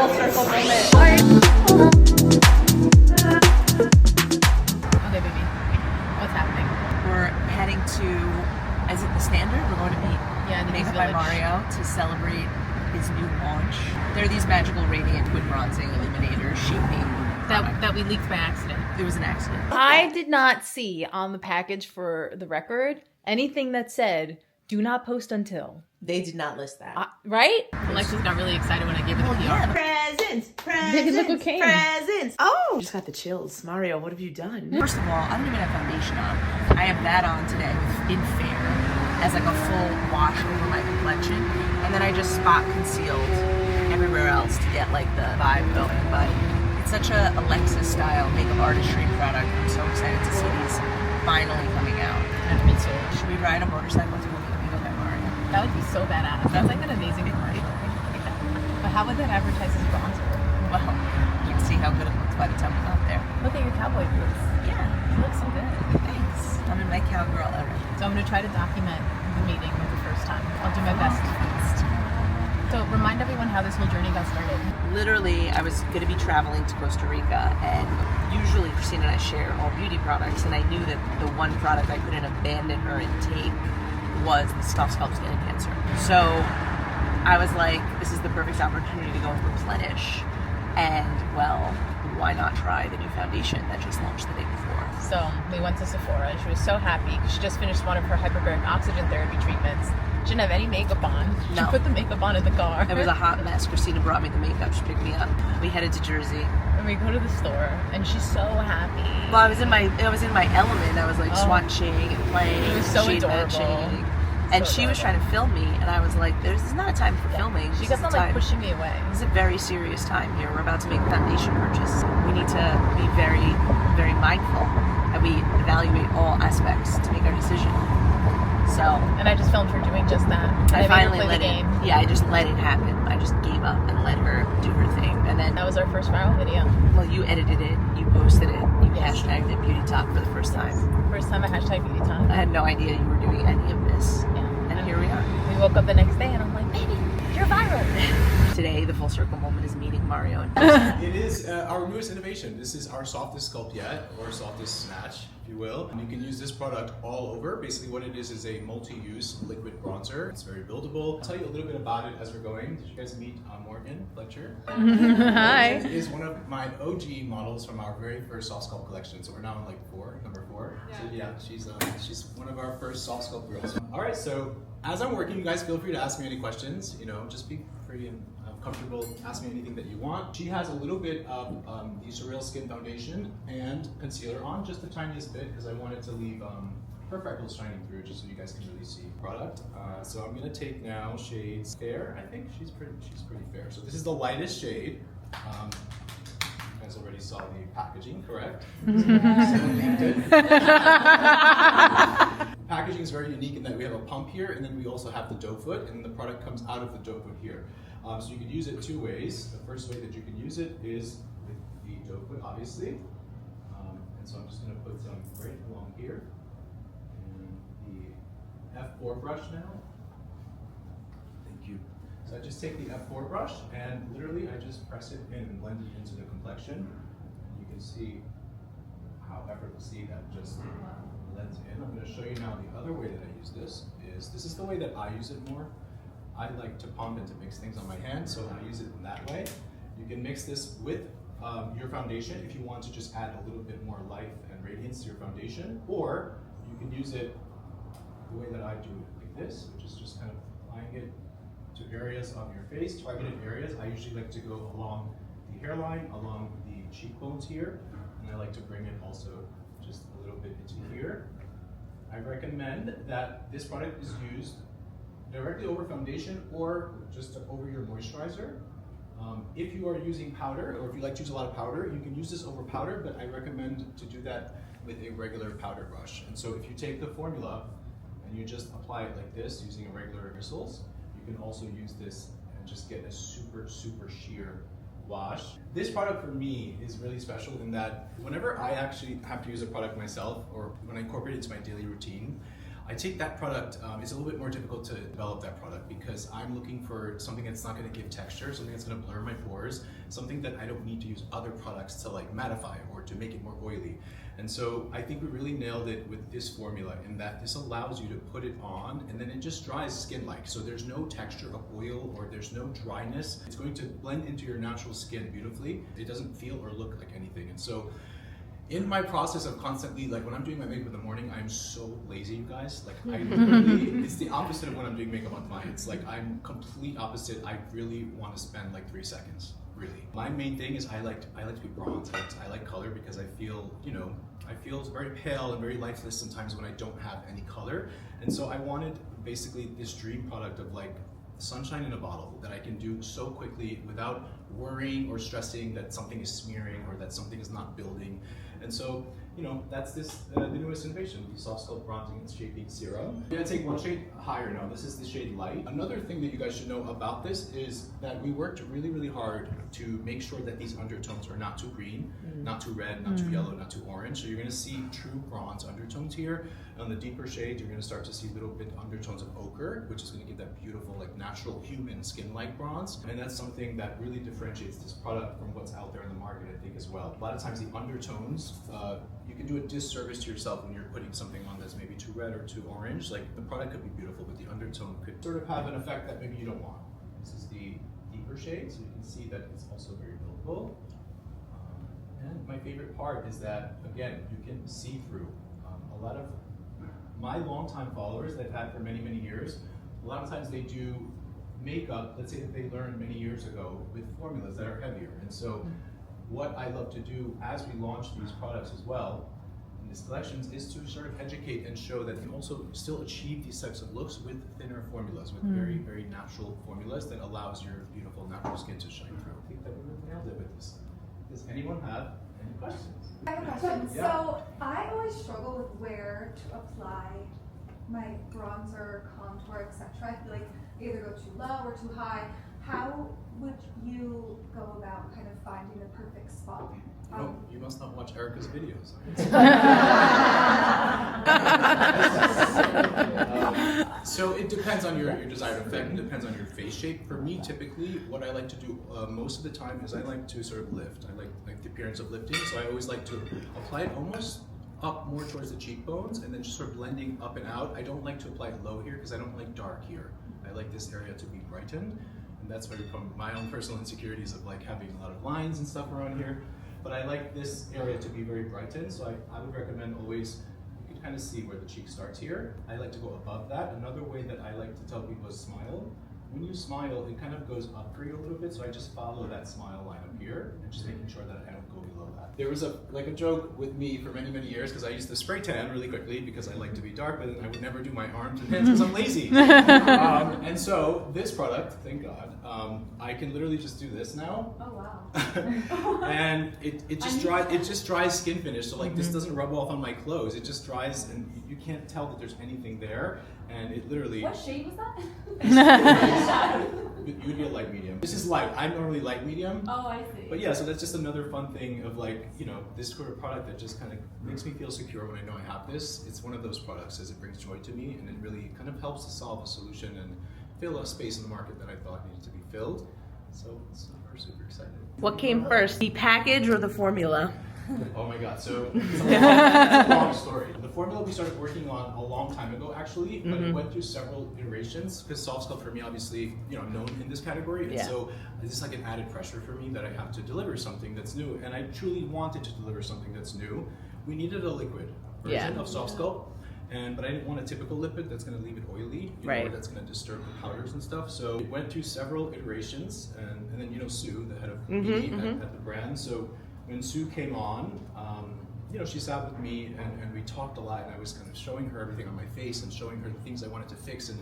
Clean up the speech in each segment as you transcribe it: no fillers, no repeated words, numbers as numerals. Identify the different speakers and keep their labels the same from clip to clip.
Speaker 1: full circle moment.
Speaker 2: Okay, baby. What's happening?
Speaker 3: We're heading to, is it the Standard? We're going to meet
Speaker 2: Yeah, the
Speaker 3: Makeup
Speaker 2: Village.
Speaker 3: by Mario to celebrate his new launch. They're these magical radiant twin bronzing illuminator shaping
Speaker 2: That we leaked by accident.
Speaker 3: It was an accident.
Speaker 1: I did not see on the package for the record anything that said, do not post until.
Speaker 4: They did not list that.
Speaker 1: Right?
Speaker 2: Alexis got really excited when I gave her the PR.
Speaker 4: Presents!
Speaker 1: Baby, look what came.
Speaker 4: Presents! Oh! I just got the chills. Mario, what have you done?
Speaker 3: First of all, I don't even have foundation on. I have that on today in Fair as like a full wash over my complexion. And then I just spot concealed everywhere else to get like the vibe going. But it's such a Alexis style makeup artistry product. I'm so excited to see these finally coming out.
Speaker 2: And me too.
Speaker 3: Should we ride a motorcycle to go meet by Mario?
Speaker 2: That would be so badass. That's like an amazing commercial. But how would that advertise as bronzer?
Speaker 3: Well, you can see how good it looks by the time we got there.
Speaker 2: Look at your cowboy boots.
Speaker 3: Yeah,
Speaker 2: You look so good.
Speaker 3: thanks. I'm in my cowgirl era.
Speaker 2: So I'm going to try to document the meeting with the first time. I'll do my best. So remind everyone how this whole journey got started.
Speaker 3: Literally, I was going to be traveling to Costa Rica, and usually Christina and I share all beauty products, and I knew that the one product I couldn't abandon her and take was the Soft Scult Skin and Cancer. So I was like, this is the perfect opportunity to go and replenish, and well, why not try the new foundation that just launched the day before?
Speaker 2: So we went to Sephora and she was so happy because she just finished one of her hyperbaric oxygen therapy treatments. She didn't have any makeup on. She
Speaker 3: No.
Speaker 2: put the makeup on in the car.
Speaker 3: It was a hot mess. Christina brought me the makeup. She picked me up. We headed to Jersey.
Speaker 2: And we go to the store and she's so happy.
Speaker 3: Well, I was in my element. I was like swatching and playing.
Speaker 2: It was so
Speaker 3: shade
Speaker 2: adorable.
Speaker 3: matching. And
Speaker 2: So
Speaker 3: she was
Speaker 2: adorable.
Speaker 3: trying to film me, and I was like, "This is not a time for filming.
Speaker 2: She
Speaker 3: This
Speaker 2: kept
Speaker 3: is
Speaker 2: on
Speaker 3: a
Speaker 2: like
Speaker 3: time.
Speaker 2: pushing me away.
Speaker 3: This is a very serious time here. We're about to make a foundation purchase. We need to be very, very mindful, and we evaluate all aspects to make our decision." So
Speaker 2: And I just filmed her doing just that. And
Speaker 3: I
Speaker 2: made her
Speaker 3: finally
Speaker 2: play
Speaker 3: let
Speaker 2: the game.
Speaker 3: it. Yeah, I just let it happen. I just gave up and let her do her thing. And then,
Speaker 2: That was our first viral video.
Speaker 3: well, you edited it, you posted it, you
Speaker 2: Yes.
Speaker 3: hashtagged it Beauty Talk for the first time.
Speaker 2: First time I hashtag beauty time.
Speaker 3: I had no idea you were doing any of this,
Speaker 2: Yeah.
Speaker 3: and here we are.
Speaker 2: We woke up the next day and I'm like, baby, you're viral.
Speaker 3: Today, the full circle moment is meeting Mario in person.
Speaker 5: It is our newest innovation. This is our softest sculpt yet, or softest snatch, if you will. And you can use this product all over. Basically what it is a multi-use liquid bronzer. It's very buildable. I'll tell you a little bit about it as we're going. Did you guys meet Morgan Fletcher?
Speaker 1: Hi.
Speaker 5: Morgan is one of my OG models from our very first soft sculpt collection. So we're now on like number four. Yeah. So yeah, she's one of our first soft sculpt girls. All right, so as I'm working, you guys feel free to ask me any questions. You know, just be free and comfortable. Ask me anything that you want. She has a little bit of the Surreal Skin Foundation and concealer on, just the tiniest bit, because I wanted to leave her freckles shining through, just so you guys can really see product. So I'm gonna take now shades Fair. I think she's pretty fair. So this is the lightest shade. You guys already saw the packaging, correct? Someone leaked it. Packaging is very unique in that we have a pump here, and then we also have the doe foot, and the product comes out of the doe foot here. So you can use it two ways. The first way that you can use it is with the doe foot, obviously. And so I'm just going to put some right along here. And the F4 brush now. Thank you. So I just take the F4 brush, and literally I just press it in and blend it into the complexion. You can see how effortlessly that just blends in. I'm going to show you now the other way that I use this. This is the way that I use it more. I like to pump and to mix things on my hand, so I use it in that way. You can mix this with your foundation if you want to just add a little bit more life and radiance to your foundation, or you can use it the way that I do it, like this, which is just kind of applying it to areas of your face, targeted areas. I usually like to go along the hairline, along the cheekbones here, and I like to bring it also just a little bit into here. I recommend that this product is used directly over foundation or just over your moisturizer. If you are using powder, or if you like to use a lot of powder, you can use this over powder, but I recommend to do that with a regular powder brush. And so if you take the formula and you just apply it like this using a regular bristles, you can also use this and just get a super, super sheer wash. This product for me is really special in that whenever I actually have to use a product myself, or when I incorporate it into my daily routine, I take that product, it's a little bit more difficult to develop that product because I'm looking for something that's not going to give texture, something that's going to blur my pores, something that I don't need to use other products to like mattify or to make it more oily. And so I think we really nailed it with this formula in that this allows you to put it on and then it just dries skin-like. So there's no texture of oil or there's no dryness. It's going to blend into your natural skin beautifully. It doesn't feel or look like anything. And so in my process of constantly, like when I'm doing my makeup in the morning, I'm so lazy, you guys. Like I literally, it's the opposite of when I'm doing makeup on clients. Like I'm complete opposite. I really want to spend like 3 seconds, really. My main thing is I like to be bronze. I like color because I feel, you know, I feel very pale and very lifeless sometimes when I don't have any color. And so I wanted basically this dream product of like sunshine in a bottle that I can do so quickly without worrying or stressing that something is smearing or that something is not building. And so, you know, that's the newest innovation, the Soft Sculpt Bronzing and Shaping Serum. I'm gonna take one shade higher now. This is the shade Light. Another thing that you guys should know about this is that we worked really, really hard to make sure that these undertones are not too green, not too red, not too yellow, not too orange. So you're gonna see true bronze undertones here. On the deeper shades, you're gonna start to see little bit undertones of ochre, which is gonna give that beautiful, like natural human skin-like bronze. And that's something that really differentiates this product from what's out there in the market, I think, as well. A lot of times the undertones, you can do a disservice to yourself when you're putting something on that's maybe too red or too orange. Like the product could be beautiful, but the undertone could sort of have an effect that maybe you don't want. This is the deeper shade, so you can see that it's also very buildable. And my favorite part is that, again, you can see through. A lot of my longtime followers that I've had for many, many years, a lot of times they do makeup, let's say that they learned many years ago, with formulas that are heavier. And so what I love to do as we launch these products as well in these collections is to sort of educate and show that you can also still achieve these types of looks with thinner formulas, with very, very natural formulas that allows your beautiful natural skin to shine through. I think that we really nailed it with this. Does anyone have any questions?
Speaker 6: I have a question.
Speaker 5: Yeah.
Speaker 6: So I always struggle with where to apply my bronzer, contour, etc. I feel like I either go too low or too high. How would you go about kind of finding the perfect spot?
Speaker 5: You must not watch Erica's videos. So it depends on your desired effect. It depends on your face shape. For me, typically, what I like to do most of the time is I like to sort of lift. I like the appearance of lifting, so I always like to apply it almost up more towards the cheekbones and then just sort of blending up and out. I don't like to apply it low here because I don't like dark here. I like this area to be brightened. And that's where from my own personal insecurities of like having a lot of lines and stuff around here. But I like this area to be very brightened, so I would recommend always, you can kind of see where the cheek starts here. I like to go above that. Another way that I like to tell people is smile. When you smile, it kind of goes up for you a little bit, so I just follow that smile line up here and just making sure that I don't go below that. There was a joke with me for many, many years because I used to spray tan really quickly because I like to be dark, but then I would never do my arms and hands because I'm lazy. And so this product, thank God, I can literally just do this now.
Speaker 6: Oh wow.
Speaker 5: And it just dries skin finish, so like this doesn't rub off on my clothes. It just dries and you can't tell that there's anything there. And it literally...
Speaker 6: What shade was that?
Speaker 5: You would be a light medium. This is light. I'm normally light medium.
Speaker 6: Oh, I see.
Speaker 5: But yeah, so that's just another fun thing of like, you know, this sort of product that just kind of makes me feel secure when I know I have this. It's one of those products as it brings joy to me and it really kind of helps to solve a solution and fill a space in the market that I thought needed to be filled. So super, super excited.
Speaker 3: What came first, the package or the formula?
Speaker 5: Oh my God, so it's a long story. The formula we started working on a long time ago actually, but it went through several iterations because Soft Sculpt for me obviously, you know, I'm known in this category, and so it's like an added pressure for me that I have to deliver something that's new, and I truly wanted to deliver something that's new. We needed a liquid version of Soft Sculpt, but I didn't want a typical lipid that's going to leave it oily, you know, or that's going to disturb the powders and stuff. So it went through several iterations, and then, you know, Sue, the head of BD at the brand, so when Sue came on, you know, she sat with me and we talked a lot, and I was kind of showing her everything on my face and showing her the things I wanted to fix, and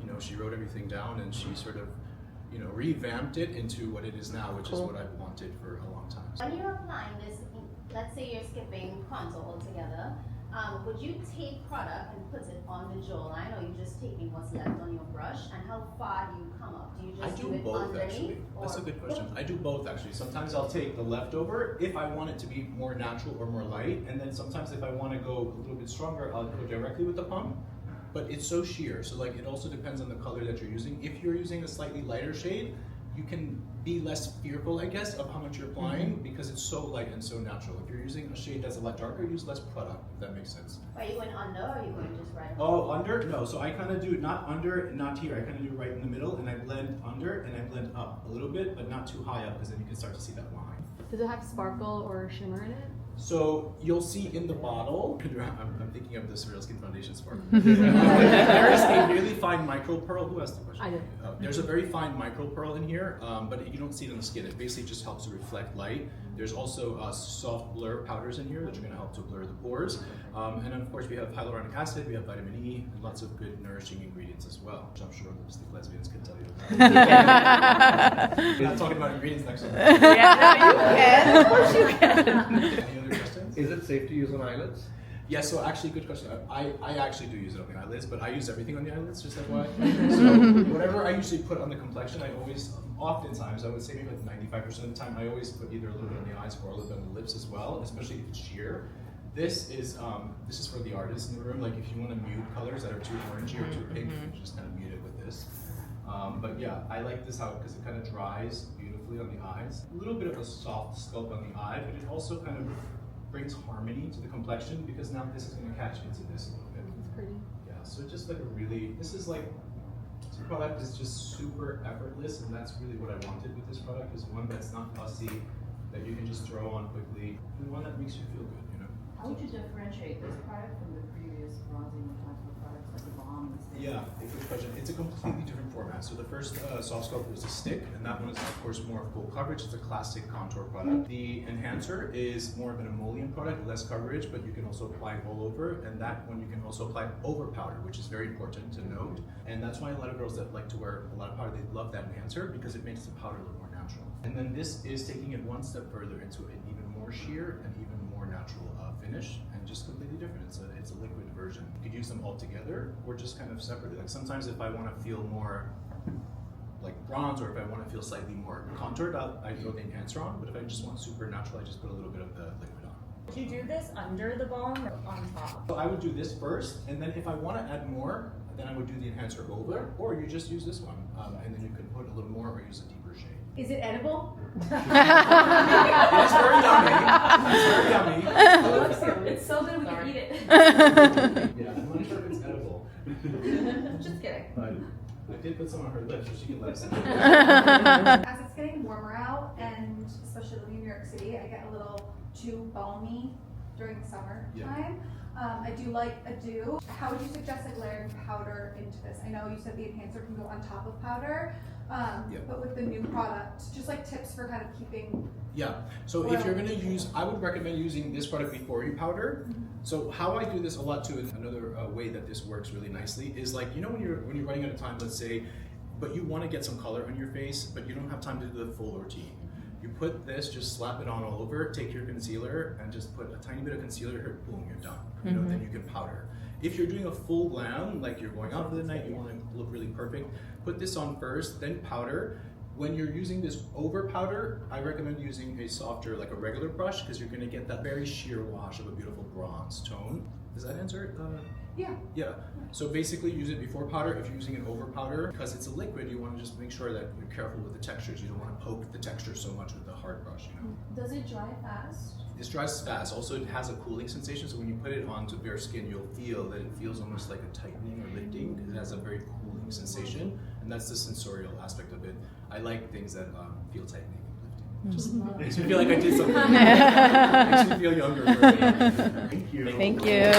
Speaker 5: you know, she wrote everything down and she sort of, you know, revamped it into what it is now, which is what I've wanted for a long time.
Speaker 7: When you're applying this, let's say you're skipping contour altogether, would you take product and put it on the jawline, or you just taking what's left on your brush, and how far do you come up? Do you just do it
Speaker 5: both
Speaker 7: underneath?
Speaker 5: Actually. That's a good question. I do both actually. Sometimes I'll take the leftover if I want it to be more natural or more light, and then sometimes if I want to go a little bit stronger, I'll go directly with the pump. but it's so sheer. So like it also depends on the color that you're using. If you're using a slightly lighter shade, you can be less fearful, I guess, of how much you're applying because it's so light and so natural. If you're using a shade that's a lot darker, use less product, if that makes sense.
Speaker 7: Are you going under or are you going just right?
Speaker 5: Oh, under? No, so I kind of do not under and not here. I kind of do right in the middle and I blend under and I blend up a little bit, but not too high up because then you can start to see that line.
Speaker 8: Does it have sparkle or shimmer in it?
Speaker 5: So you'll see in the bottle, I'm thinking of this Real Skin Foundation sparkle. There is a really fine micro pearl. Who asked the question?
Speaker 8: I did.
Speaker 5: There's a very fine micro pearl in here, but you don't see it on the skin. It basically just helps to reflect light. There's also soft blur powders in here that are going to help to blur the pores. And then of course we have hyaluronic acid, we have vitamin E, and lots of good nourishing ingredients as well, which I'm sure Lipstick Lesbians can tell you about. We're not talking about ingredients next time.
Speaker 1: Yeah, no, you can. Of course you can.
Speaker 5: Any other questions?
Speaker 9: Is it safe to use on eyelids?
Speaker 5: Yeah, so actually, good question. I actually do use it on the eyelids, but I use everything on the eyelids, just FYI. So whatever I usually put on the complexion, I always, oftentimes, I would say maybe like 95% of the time, I always put either a little bit on the eyes or a little bit on the lips as well, especially if it's sheer. This is for the artists in the room. Like if you want to mute colors that are too orangey or too pink, you can just kind of mute it with this. But yeah, I like this out because it kind of dries beautifully on the eyes. A little bit of a soft sculpt on the eye, but it also kind of brings harmony to the complexion because now this is going to catch into this a little bit.
Speaker 8: It's pretty.
Speaker 5: Yeah, so just like a really, this product is just super effortless, and that's really what I wanted with this product, is one that's not fussy, that you can just throw on quickly, and one that makes you feel good, you know?
Speaker 7: How would you differentiate this product from the previous bronzing and contour products like the balm?
Speaker 5: Yeah, good question. It's a completely different format. So the first soft sculpt was a stick, and that one is of course more full coverage. It's a classic contour product. The enhancer is more of an emollient product, less coverage, but you can also apply it all over. And that one you can also apply over powder, which is very important to note. And that's why a lot of girls that like to wear a lot of powder, they love that enhancer because it makes the powder look more natural. And then this is taking it one step further into an even more sheer and even more natural finish, and just completely different. It's a liquid version. You could use them all together or just kind of separately. Like sometimes if I want to feel more like bronze, or if I want to feel slightly more contoured, I throw the enhancer on, but if I just want super natural, I just put a little bit of the liquid on.
Speaker 10: Would you do this under the balm or on top?
Speaker 5: So I would do this first, and then if I want to add more, then I would do the enhancer over, or you just use this one, and then you can put a little more or use a deeper shade.
Speaker 10: Is it edible?
Speaker 5: It's very yummy. It's very yummy.
Speaker 10: It's so good we can eat it.
Speaker 5: Yeah, I'm not sure if it's edible.
Speaker 10: Just kidding.
Speaker 5: But I did put some on her lips so she can let us know.
Speaker 6: As it's getting warmer out, and especially living in New York City, I get a little too balmy during the summer time. I do like a dew. How would you suggest like layering powder into this? I know you said the enhancer can go on top of powder, but with the new product, just like tips for kind of keeping.
Speaker 5: Yeah, so if you're gonna use, I would recommend using this product before you powder. So how I do this a lot too, and another way that this works really nicely is like, you know, when you're running out of time, let's say, but you want to get some color on your face, but you don't have time to do the full routine. You put this, just slap it on all over, take your concealer and just put a tiny bit of concealer here, boom, you're done. You know, then you can powder. If you're doing a full glam, like you're going out for the night, you want to look really perfect, put this on first, then powder. When you're using this over powder, I recommend using a softer, like a regular brush, because you're going to get that very sheer wash of a beautiful bronze tone. Does that answer it? Yeah. So basically use it before powder. If you're using it over powder, because it's a liquid, you want to just make sure that you're careful with the textures. You don't want to poke the texture so much with the hard brush, you know.
Speaker 7: Does it dry fast?
Speaker 5: This dries fast. Also, it has a cooling sensation, so when you put it onto bare skin, you'll feel that it feels almost like a tightening or lifting. It has a very cooling sensation, and that's the sensorial aspect of it. I like things that feel tightening and lifting. Just makes me feel like I did something. Makes me feel younger. Thank you.
Speaker 1: Thank you.